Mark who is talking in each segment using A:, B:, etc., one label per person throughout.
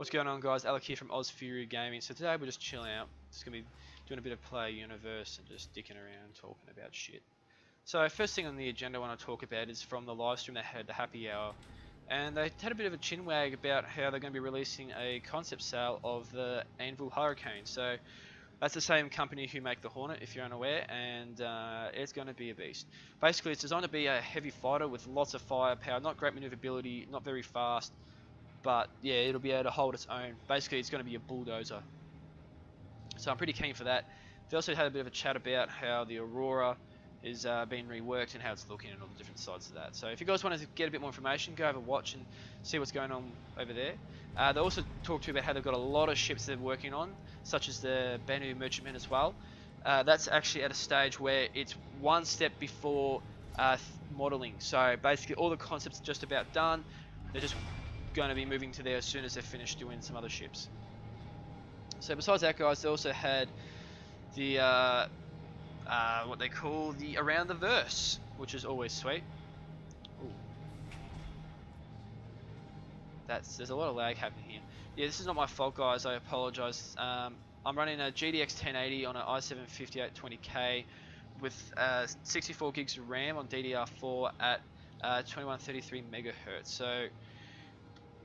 A: What's going on, guys? Alec here from Oz Fury Gaming. So today we're just chilling out. Just gonna be doing a bit of Player Universe and just dicking around, talking about shit. So first thing on the agenda I want to talk about is from the live stream they had, the Happy Hour, and they had a bit of a chinwag about how they're going to be releasing a concept sale of the Anvil Hurricane. So that's the same company who make the Hornet, if you're unaware, and it's going to be a beast. Basically, it's designed to be a heavy fighter with lots of firepower, not great maneuverability, not very fast. But yeah, it'll be able to hold its own. Basically, it's going to be a bulldozer. So I'm pretty keen for that. They also had a bit of a chat about how the Aurora is being reworked and how it's looking and all the different sides of that. So if you guys want to get a bit more information, go have a watch and see what's going on over there. They also talked to you about how they've got a lot of ships they're working on, such as the Banu Merchantman as well. That's actually at a stage where it's one step before modeling. So basically all the concepts are just about done. They're just going to be moving to there as soon as they're finished doing some other ships. So besides that, guys, they also had the what they call the Around the Verse, which is always sweet. Ooh. There's a lot of lag happening here. Yeah, this is not my fault, guys. I apologize. I'm running a GTX 1080 on an i7 5820K with 64 gigs of RAM on DDR4 at 2133 megahertz. So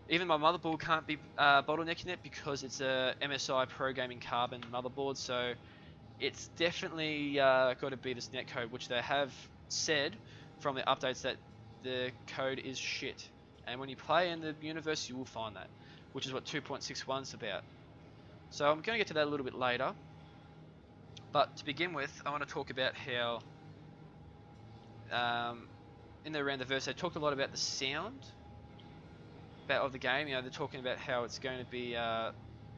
A: even my motherboard can't be bottlenecking it because it's a MSI Pro Gaming Carbon motherboard, so it's definitely got to be this netcode, which they have said from the updates that the code is shit. And when you play in the universe, you will find that, which is what 2.61 is about. So I'm going to get to that a little bit later. But to begin with, I want to talk about how in the Around the Verse, they talked a lot about the sound of the game. You know, they're talking about how it's going to be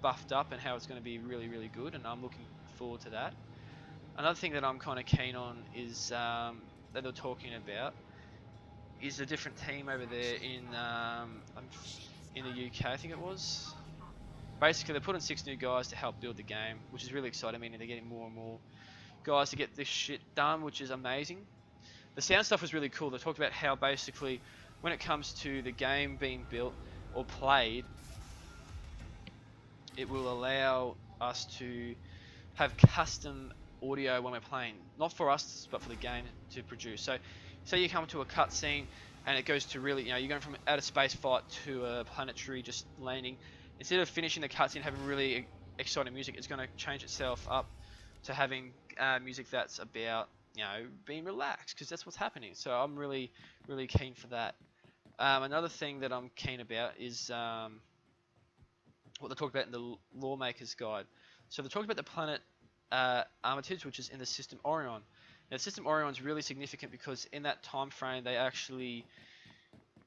A: buffed up and how it's going to be really, really good, and I'm looking forward to that. Another thing that I'm kind of keen on is that they're talking about is a different team over there in the UK, I think it was. Basically, they put in 6 new guys to help build the game, which is really exciting. I mean, they're getting more and more guys to get this shit done, which is amazing. The sound stuff was really cool. They talked about how basically when it comes to the game being built or played, it will allow us to have custom audio when we're playing. Not for us, but for the game to produce. So, say you come to a cutscene and it goes to really, you know, you're going from an outer space fight to a planetary just landing. Instead of finishing the cutscene having really exciting music, it's going to change itself up to having music that's about, you know, being relaxed, because that's what's happening. So I'm really, really keen for that. Another thing that I'm keen about is what they talked about in the Lawmaker's Guide. So they talked about the planet Armitage, which is in the system Orion. Now, the system Orion is really significant because in that time frame, they actually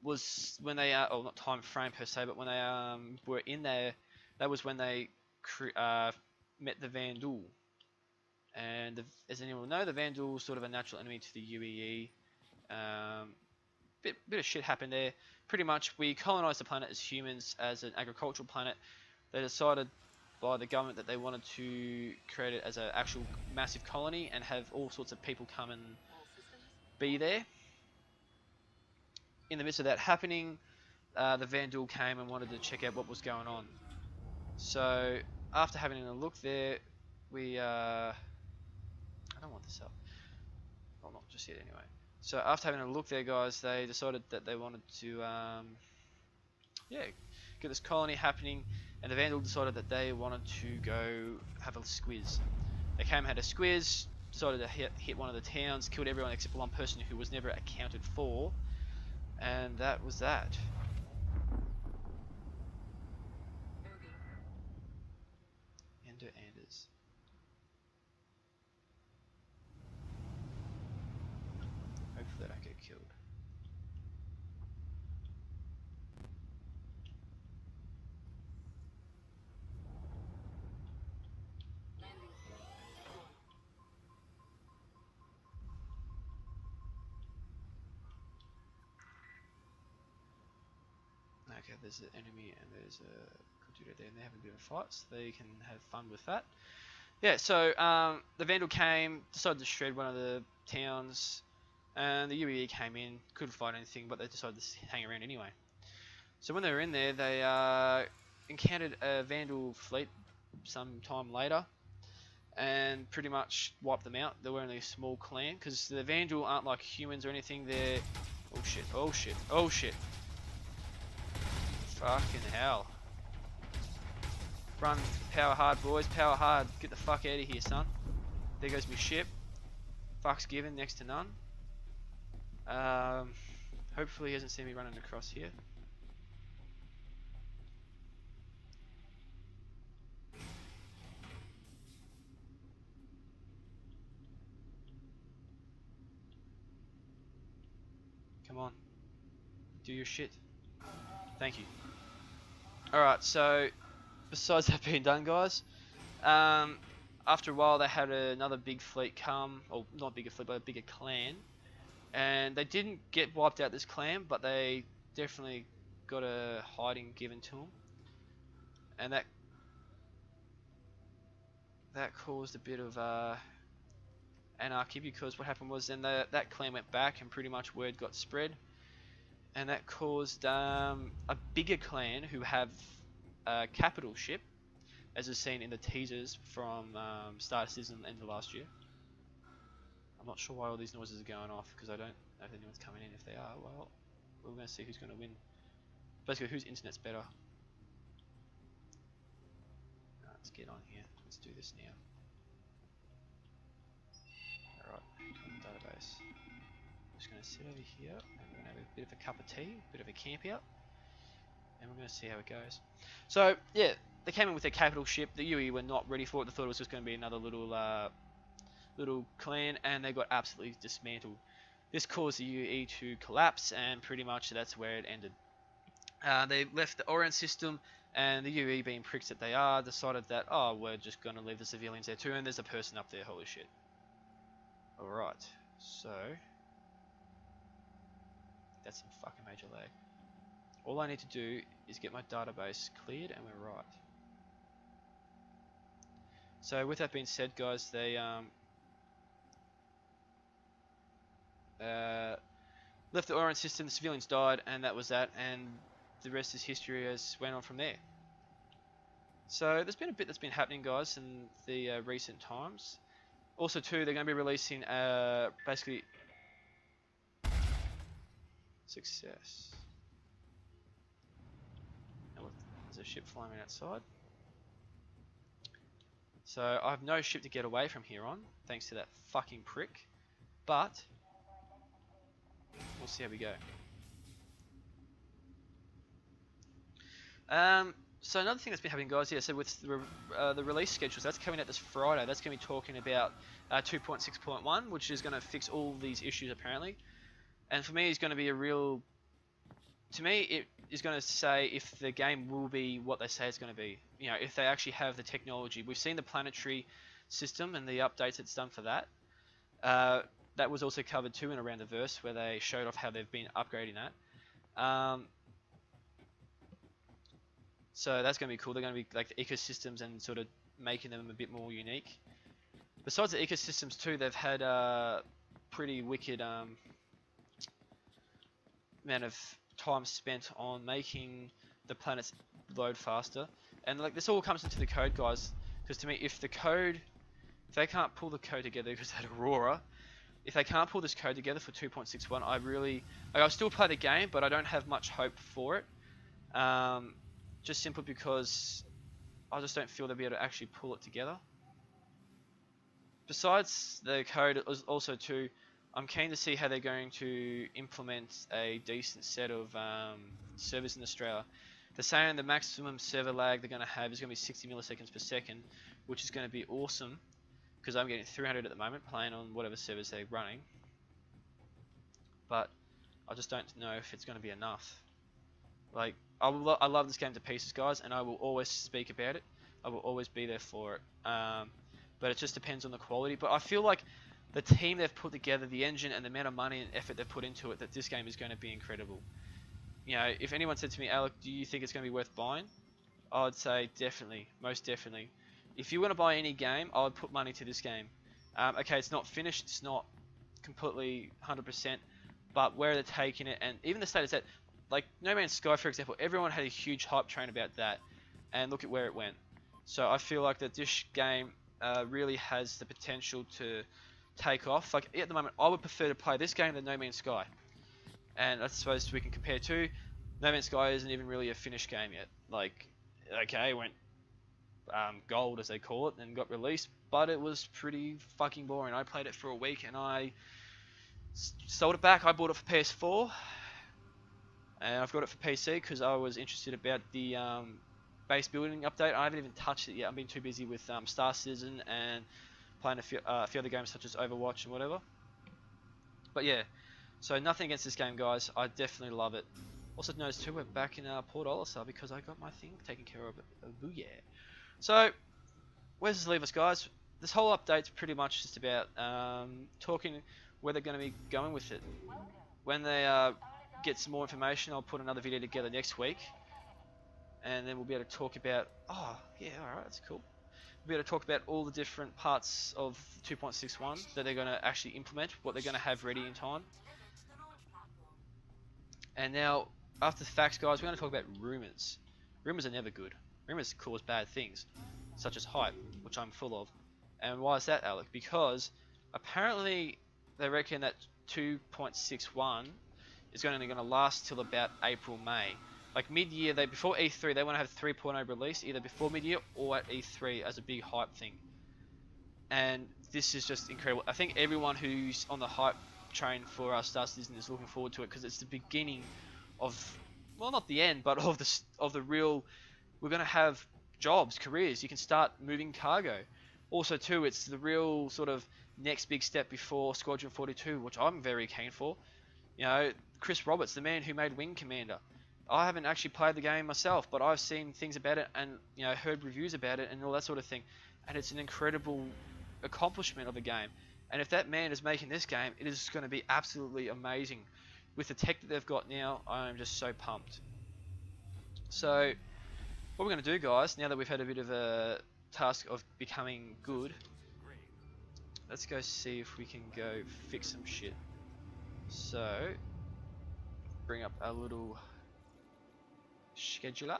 A: was when they oh, not time frame per se, but when they were in there, that was when they met the Vandal. And as anyone will know, the Vandal is sort of a natural enemy to the UEE. Bit of shit happened there. Pretty much, we colonized the planet as humans, as an agricultural planet. They decided by the government that they wanted to create it as an actual massive colony and have all sorts of people come and be there. In the midst of that happening, the Vandal came and wanted to check out what was going on. So after having a look there, we I don't want this up. Well, not just yet anyway. So after having a look there, guys, they decided that they wanted to yeah, get this colony happening, and the Vandal decided that they wanted to go have a squiz. They came and had a squiz, decided to hit one of the towns, killed everyone except one person who was never accounted for, and that was that. Ender Anders. Hopefully they don't get killed. Okay, there's an enemy and there's a computer there, and they're having a bit of a fight, so they can have fun with that. Yeah, so the Vandal came, decided to shred one of the towns, and the UEE came in, couldn't fight anything, but they decided to hang around anyway. So when they were in there, they encountered a Vandal fleet some time later, and pretty much wiped them out. They were only a small clan, because the Vandal aren't like humans or anything. They're... oh shit, oh shit, oh shit. Fucking hell. Run, power hard boys, power hard. Get the fuck out of here, son. There goes my ship. Fuck's given, next to none. Hopefully he hasn't seen me running across here. Come on. Do your shit. Thank you. Alright, so besides that being done, guys, after a while they had another big fleet come, or not a bigger fleet, but a bigger clan, and they didn't get wiped out this clan, but they definitely got a hiding given to them, and that caused a bit of anarchy, because what happened was then that clan went back and pretty much word got spread, and that caused a bigger clan who have a capital ship, as is seen in the teasers from start of season and end of last year. I'm not sure why all these noises are going off, because I don't know if anyone's coming in. If they are, well, we're going to see who's going to win. Basically, whose internet's better. Let's get on here. Let's do this now. Alright, database. I'm just going to sit over here, and we're going to have a bit of a cup of tea, a bit of a camp out, and we're going to see how it goes. So, yeah, they came in with their capital ship. The UE were not ready for it. They thought it was just going to be another little clan, and they got absolutely dismantled. This caused the UE to collapse, and pretty much that's where it ended. They left the Orient system, and the UE, being pricks that they are, decided that, oh, we're just going to leave the civilians there too, and there's a person up there, holy shit. Alright, so that's some fucking major lag. All I need to do is get my database cleared, and we're right. So with that being said, guys, they left the Orient system, the civilians died, and that was that, and the rest is history as went on from there. So there's been a bit that's been happening, guys, in the recent times. Also too, they're going to be releasing basically success. Oh, there's a ship flying outside. So I have no ship to get away from here on, thanks to that fucking prick. But we'll see how we go. So another thing that's been happening, guys, yeah, so with the release schedules, that's coming out this Friday. That's going to be talking about 2.6.1, which is going to fix all these issues apparently. And for me, it's going to be a real... To me, it is going to say if the game will be what they say it's going to be. You know, if they actually have the technology. We've seen the planetary system and the updates it's done for that. That was also covered too in Around the Verse, where they showed off how they've been upgrading that. So that's going to be cool. They're going to be like the ecosystems and sort of making them a bit more unique. Besides the ecosystems too, they've had a pretty wicked amount of time spent on making the planets load faster. And like this all comes into the code, guys, because to me, if they can't pull the code together, because they had Aurora, if they can't pull this code together for 2.61, I'll still play the game, but I don't have much hope for it. Just simply because I just don't feel they'll be able to actually pull it together. Besides the code, also too, I'm keen to see how they're going to implement a decent set of servers in Australia. They're saying the maximum server lag they're going to have is going to be 60 milliseconds per second, which is going to be awesome, because I'm getting 300 at the moment playing on whatever servers they're running. But I just don't know if it's going to be enough. Like, I love this game to pieces, guys, and I will always speak about it. I will always be there for it. But it just depends on the quality. But I feel like the team they've put together, the engine and the amount of money and effort they've put into it, that this game is going to be incredible. You know, if anyone said to me, Alec, do you think it's going to be worth buying? I would say definitely, most definitely. If you want to buy any game, I would put money to this game. Okay, it's not finished, it's not completely 100%, but where they're taking it, and even the status that, like No Man's Sky, for example, everyone had a huge hype train about that. and look at where it went. So I feel like that this game really has the potential to take off. Like at the moment, I would prefer to play this game than No Man's Sky. And I suppose we can compare to No Man's Sky isn't even really a finished game yet. Like, okay, it went gold as they call it and got released, but it was pretty fucking boring. I played it for a week and I sold it back. I bought it for PS4 and I've got it for PC because I was interested about the base building update. I haven't even touched it yet. I've been too busy with Star Citizen and playing a few other games such as Overwatch and whatever. But yeah, so nothing against this game, guys. I definitely love it. Also noticed too, we're back in Port Olisar because I got my thing taken care of. Booyah. So, where does this leave us, guys? This whole update's pretty much just about talking where they're going to be going with it. When they get some more information, I'll put another video together next week. And then we'll be able to talk about, oh, yeah, alright, that's cool. We'll be able to talk about all the different parts of 2.61 that they're going to actually implement, what they're going to have ready in time. And now, after the facts, guys, we're going to talk about rumours. Rumours are never good. Rumours cause bad things, such as hype, which I'm full of. And why is that, Alec? Because apparently they reckon that 2.61 is going to last till about April, May. Like mid-year, before E3, they want to have 3.0 release, either before mid-year or at E3 as a big hype thing. And this is just incredible. I think everyone who's on the hype train for Star Citizen is looking forward to it because it's the beginning of, well, not the end, but of the real. We're going to have jobs, careers. You can start moving cargo. Also, too, it's the real sort of next big step before Squadron 42, which I'm very keen for. You know, Chris Roberts, the man who made Wing Commander. I haven't actually played the game myself, but I've seen things about it and, you know, heard reviews about it and all that sort of thing. And it's an incredible accomplishment of a game. And if that man is making this game, it is going to be absolutely amazing. With the tech that they've got now, I am just so pumped. So, what we're going to do, guys, now that we've had a bit of a task of becoming good, let's go see if we can go fix some shit. So, bring up our little scheduler.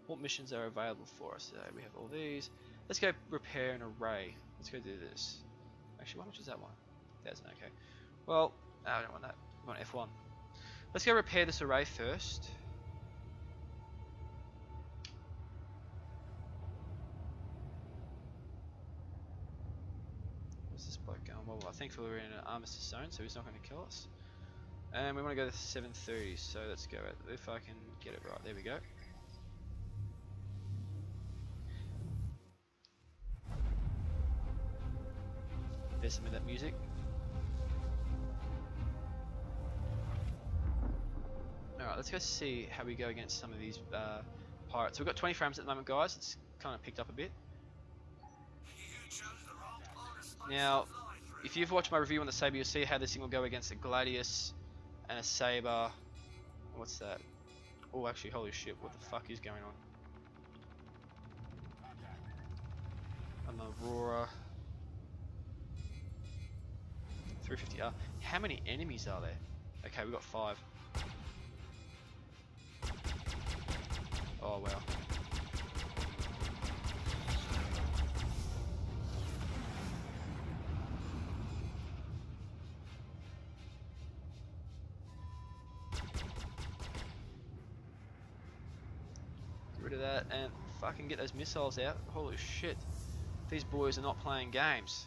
A: What missions are available for us today? We have all these. Let's go repair an array. Let's go do this. Actually, how much is that one? 1,000, okay. Well, I don't want that. I want F1. Let's go repair this array first. What's this bloke going? Well, I think we're in an armistice zone, so he's not going to kill us. And we want to go to 7:30, so let's go if I can get it right. There we go. There's some of that music. Alright, let's go see how we go against some of these pirates. So we've got 20 frames at the moment, guys. It's kind of picked up a bit. Now, if you've watched my review on the Saber, you'll see how this thing will go against a Gladius and a Saber. What's that? Oh, actually, holy shit, what the fuck is going on? An Aurora. 350R. How many enemies are there? Okay, we got 5. Oh, wow. Get rid of that and fucking get those missiles out. Holy shit. These boys are not playing games.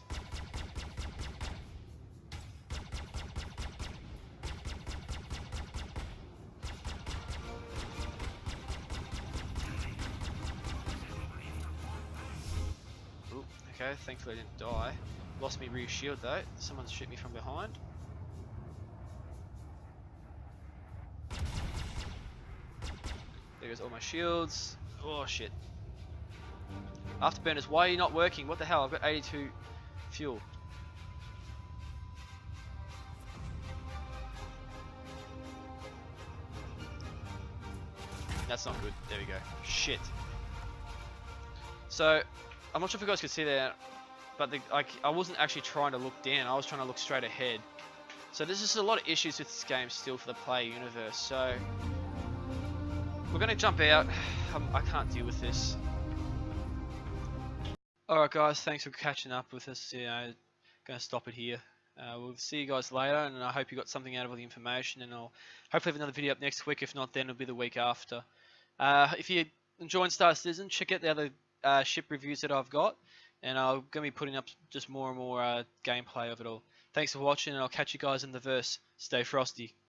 A: Okay, thankfully I didn't die. Lost me rear shield though. Someone's shot me from behind. There goes all my shields. Oh shit. Afterburners, why are you not working? What the hell? I've got 82 fuel. That's not good. There we go. Shit. So, I'm not sure if you guys could see that, but I wasn't actually trying to look down. I was trying to look straight ahead. So there's just a lot of issues with this game still for the player universe. So we're gonna jump out. I can't deal with this. Alright guys, thanks for catching up with us. Gonna stop it here. We'll see you guys later, and I hope you got something out of all the information, and I'll hopefully have another video up next week. If not, then it'll be the week after. If you're enjoying Star Citizen, check out the other ship reviews that I've got, and I'm going to be putting up just more and more gameplay of it all. Thanks for watching, and I'll catch you guys in the verse. Stay frosty.